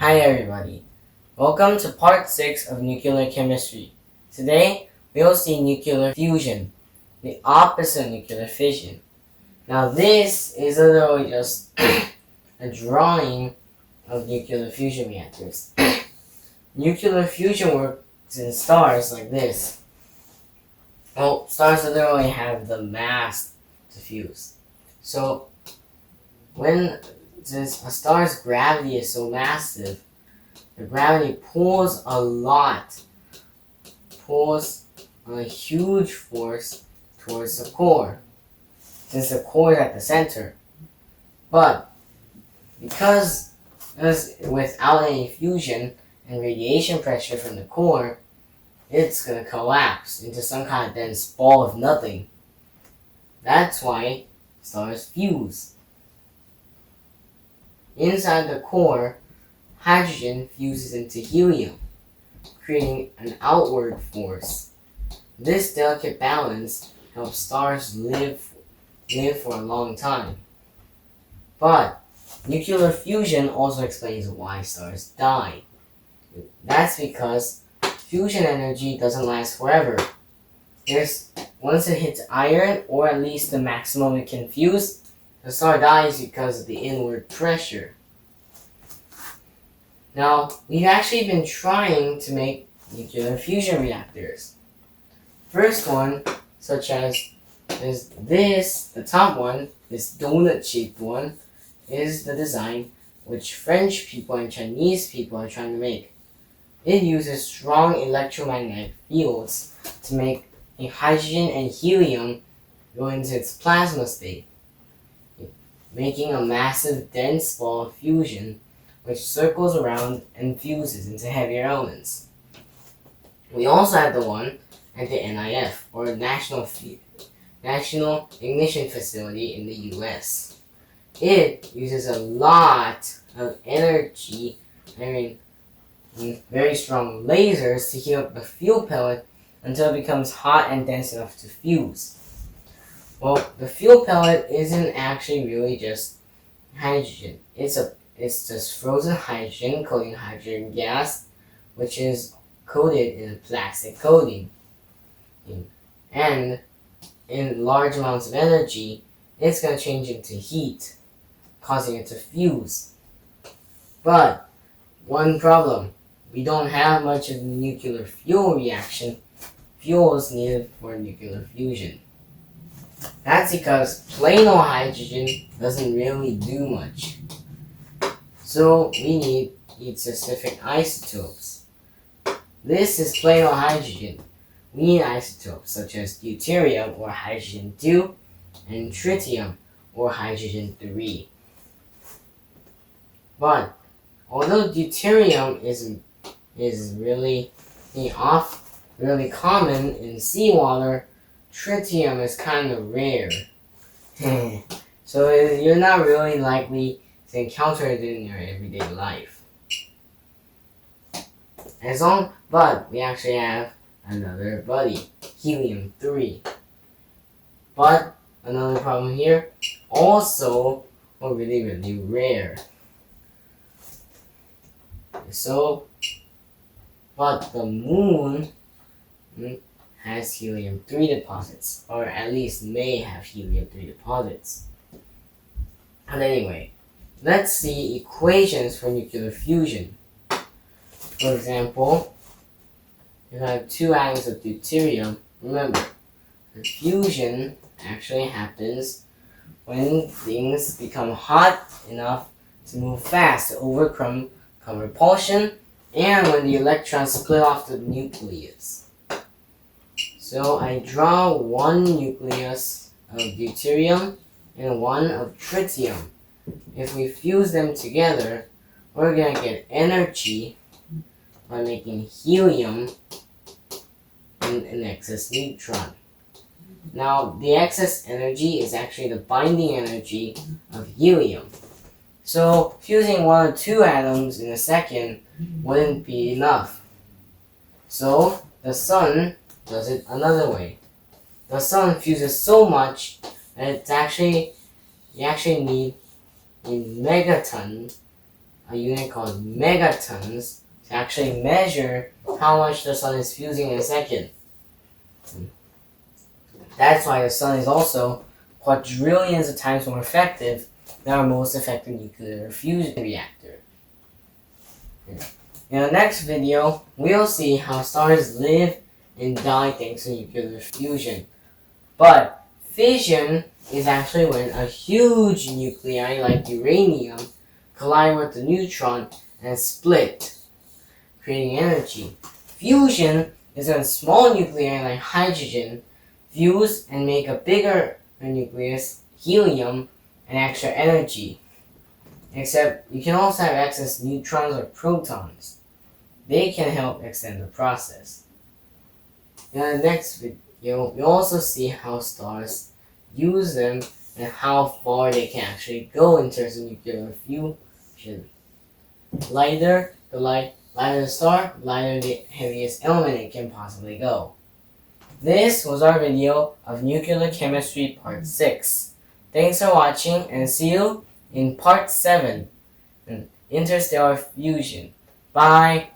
Hi everybody, welcome to part 6 of nuclear chemistry. Today we will see nuclear fusion, the opposite of nuclear fission. Now this is literally just a drawing of nuclear fusion reactors. Nuclear fusion works in stars like this. Well, stars literally have the mass to fuse. So since a star's gravity is so massive, the gravity pulls a huge force towards the core, since the core is at the center. But because without any fusion and radiation pressure from the core, it's going to collapse into some kind of dense ball of nothing. That's why stars fuse. Inside the core, hydrogen fuses into helium, creating an outward force. This delicate balance helps stars live for a long time. But nuclear fusion also explains why stars die. That's because fusion energy doesn't last forever. Once it hits iron, or at least the maximum it can fuse, the star dies because of the inward pressure. Now, we've actually been trying to make nuclear fusion reactors. First one, such as is this, the top one, this donut-shaped one, is the design which French people and Chinese people are trying to make. It uses strong electromagnetic fields to make a hydrogen and helium go into its plasma state, making a massive dense ball of fusion which circles around and fuses into heavier elements. We also have the one at the NIF, or National Ignition Facility in the US. It uses a lot of energy, very strong lasers to heat up the fuel pellet until it becomes hot and dense enough to fuse. Well, the fuel pellet isn't actually really just hydrogen. It's just frozen hydrogen coating hydrogen gas, which is coated in a plastic coating. And in large amounts of energy, it's going to change into heat, causing it to fuse. But one problem, we don't have much of the nuclear fuel reaction fuels needed for nuclear fusion. That's because plain old hydrogen doesn't really do much. So we need specific isotopes. This is plain old hydrogen. We need isotopes such as deuterium, or hydrogen-2, and tritium, or hydrogen-3. But although deuterium is really common in seawater, tritium is kind of rare. So you're not really likely to encounter it in your everyday life. But we actually have another buddy, helium-3. But another problem here, also really, really rare. But the moon has helium-3 deposits, or at least may have helium-3 deposits. But anyway, let's see equations for nuclear fusion. For example, if I have 2 atoms of deuterium, remember, the fusion actually happens when things become hot enough to move fast, to overcome repulsion, and when the electrons split off the nucleus. So I draw one nucleus of deuterium and one of tritium. If we fuse them together, we're going to get energy by making helium and an excess neutron. Now, the excess energy is actually the binding energy of helium. So, fusing 1 or 2 atoms in a second wouldn't be enough. So, the sun does it another way. The sun fuses so much that you actually need a megaton a unit called megatons to actually measure how much the sun is fusing in a second. That's why the sun is also quadrillions of times more effective than our most effective nuclear fusion reactor. In the next video, we'll see how stars live and die thanks to nuclear fusion. But fission is actually when a huge nuclei like uranium collide with a neutron and split, creating energy. Fusion is when small nuclei like hydrogen fuse and make a bigger nucleus, helium, and extra energy. Except you can also have excess neutrons or protons. They can help extend the process. In the next video, we'll also see how stars use them and how far they can actually go in terms of nuclear fusion. Lighter the star, lighter the heaviest element it can possibly go. This was our video of Nuclear Chemistry Part 6. Thanks for watching and see you in Part 7, Interstellar Fusion. Bye!